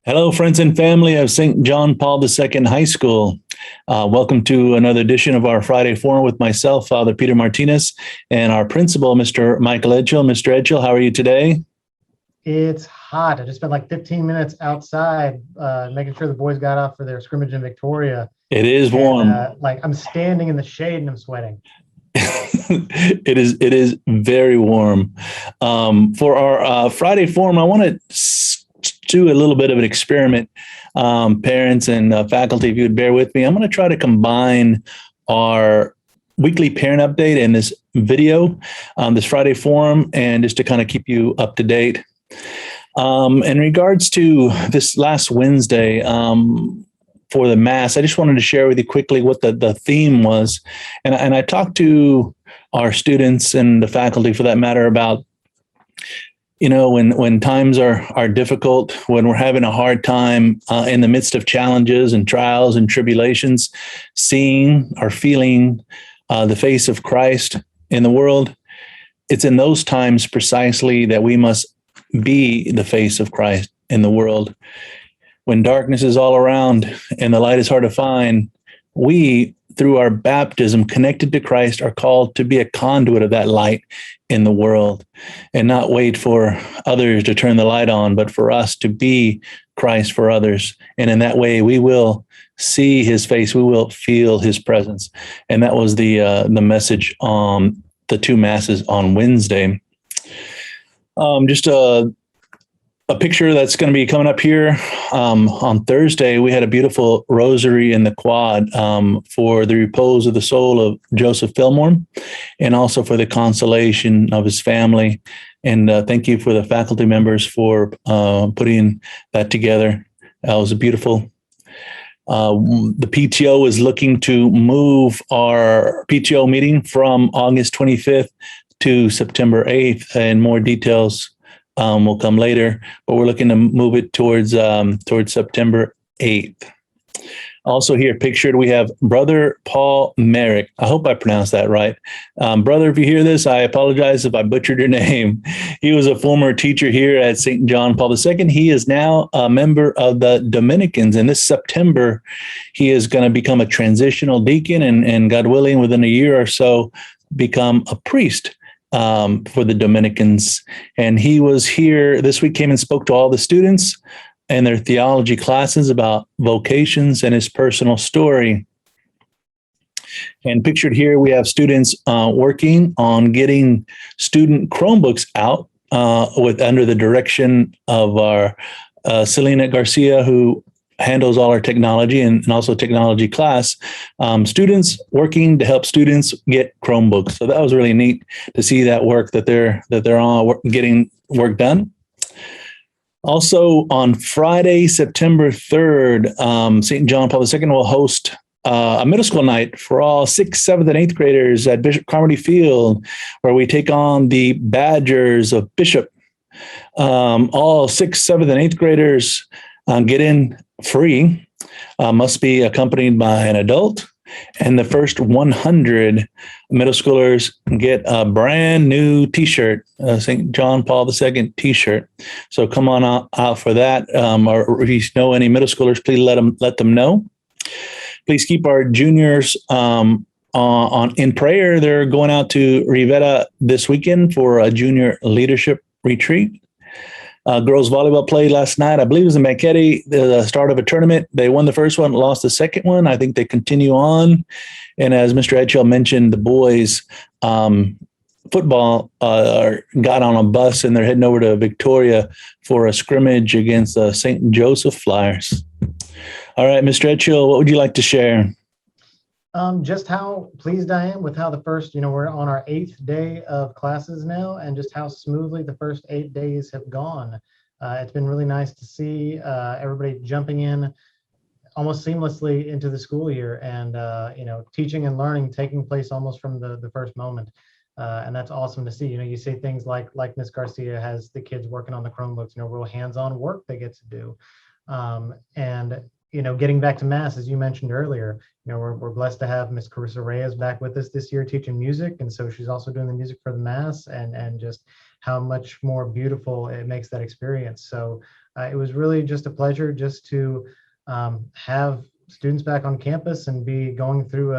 Hello, friends and family of St. John Paul II High School. Welcome to another edition of our Friday Forum with myself, Father Peter Martinez, and our principal, Mr. Michael Edgell. Mr. Edgell, how are you today? It's hot. I just spent like 15 minutes outside making sure the boys got off for their scrimmage in Victoria. It is And warm. I'm standing in the shade and I'm sweating. It is very warm. For our Friday Forum, I want to do a little bit of an experiment. Parents and faculty, if you would bear with me, I'm going to try to combine our weekly parent update and this video, this Friday Forum, and just to kind of keep you up to date. In regards to this last Wednesday, for the Mass, I just wanted to share with you quickly what the theme was. And I talked to our students and the faculty for that matter about, when times are difficult, when we're having a hard time in the midst of challenges and trials and tribulations, seeing or feeling the face of Christ in the world, it's in those times precisely that we must be the face of Christ in the world. When darkness is all around and the light is hard to find, we, through our baptism connected to Christ, are called to be a conduit of that light in the world and not wait for others to turn the light on, but for us to be Christ for others. And in that way, we will see his face, we will feel his presence. And that was the message on the two masses on Wednesday. Just a picture that's going to be coming up here on Thursday. We had a beautiful rosary in the quad for the repose of the soul of Joseph Fillmore and also for the consolation of his family. And thank you for the faculty members for putting that together. It was beautiful. The PTO is looking to move our PTO meeting from August 25th to September 8th, and more details will come later, but we're looking to move it towards September 8th. Also here pictured, we have Brother Paul Merrick. I hope I pronounced that right. Brother, if you hear this, I apologize if I butchered your name. He was a former teacher here at St. John Paul II. He is now a member of the Dominicans, and this September, he is going to become a transitional deacon and God willing, within a year or so, become a priest for the Dominicans. And he was here this week, came and spoke to all the students and their theology classes about vocations and his personal story. And pictured here, we have students working on getting student Chromebooks out under the direction of our Selena Garcia, who handles all our technology and also technology class. Students working to help students get Chromebooks. So that was really neat to see that work that they're all getting work done. Also on Friday, September 3rd, St. John Paul II will host a middle school night for all 6th, 7th, and 8th graders at Bishop Carmody Field, where we take on the Badgers of Bishop. All 6th, 7th, and 8th graders get in free, must be accompanied by an adult, and the first 100 middle schoolers get a brand new T-shirt, St. John Paul II T-shirt. So come on out for that, or if you know any middle schoolers, please let them know. Please keep our juniors on in prayer. They're going out to Rivera this weekend for a junior leadership retreat. Girls volleyball played last night. I believe it was in Mankato, the start of a tournament. They won the first one, lost the second one. I think they continue on. And as Mr. Edgell mentioned, the boys football got on a bus and they're heading over to Victoria for a scrimmage against the St. Joseph Flyers. All right, Mr. Edgell, what would you like to share? Just how pleased I am with how the first, we're on our 8th day of classes now, and just how smoothly the first 8 days have gone. It's been really nice to see everybody jumping in almost seamlessly into the school year, and teaching and learning taking place almost from the first moment. And that's awesome to see. You see things like Miss Garcia has the kids working on the Chromebooks, real hands-on work they get to do. And getting back to Mass, as you mentioned earlier, we're blessed to have Miss Carissa Reyes back with us this year teaching music. And so she's also doing the music for the Mass, and just how much more beautiful it makes that experience. So it was really just a pleasure just to have students back on campus and be going through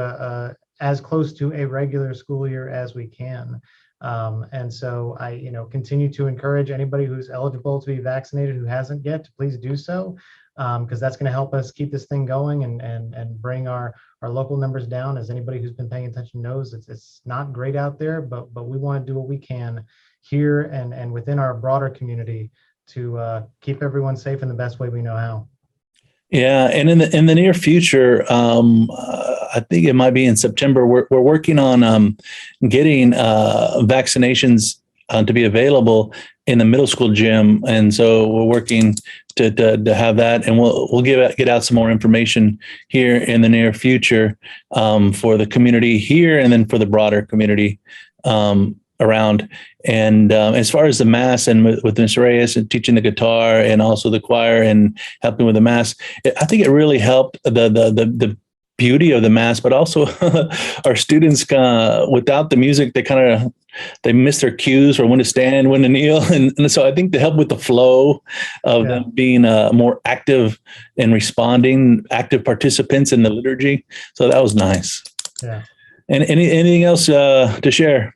as close to a regular school year as we can. And so I, continue to encourage anybody who's eligible to be vaccinated who hasn't yet to please do so, because that's going to help us keep this thing going and bring our local numbers down. As anybody who's been paying attention knows, it's not great out there, but we want to do what we can here and within our broader community to keep everyone safe in the best way we know how. Yeah, and in the near future, I think it might be in September. We're working on getting vaccinations to be available in the middle school gym, and so we're working to have that, and we'll get out some more information here in the near future for the community here, and then for the broader community around. And as far as the Mass and with Ms. Reyes and teaching the guitar and also the choir and helping with the Mass, I think it really helped the beauty of the Mass, but also our students without the music, they miss their cues for when to stand, when to kneel. And so I think to help with the flow of them being more active and responding, active participants in the liturgy. So that was nice. Yeah. And anything else to share?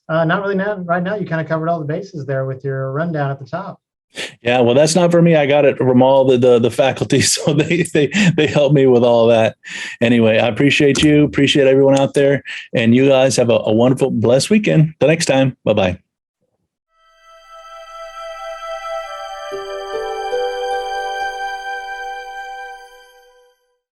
Not really. Right now, you kind of covered all the bases there with your rundown at the top. Yeah, well, that's not for me. I got it from all the faculty, so they helped me with all that. Anyway, I appreciate you. Appreciate everyone out there, and you guys have a wonderful, blessed weekend. Till next time. Bye-bye.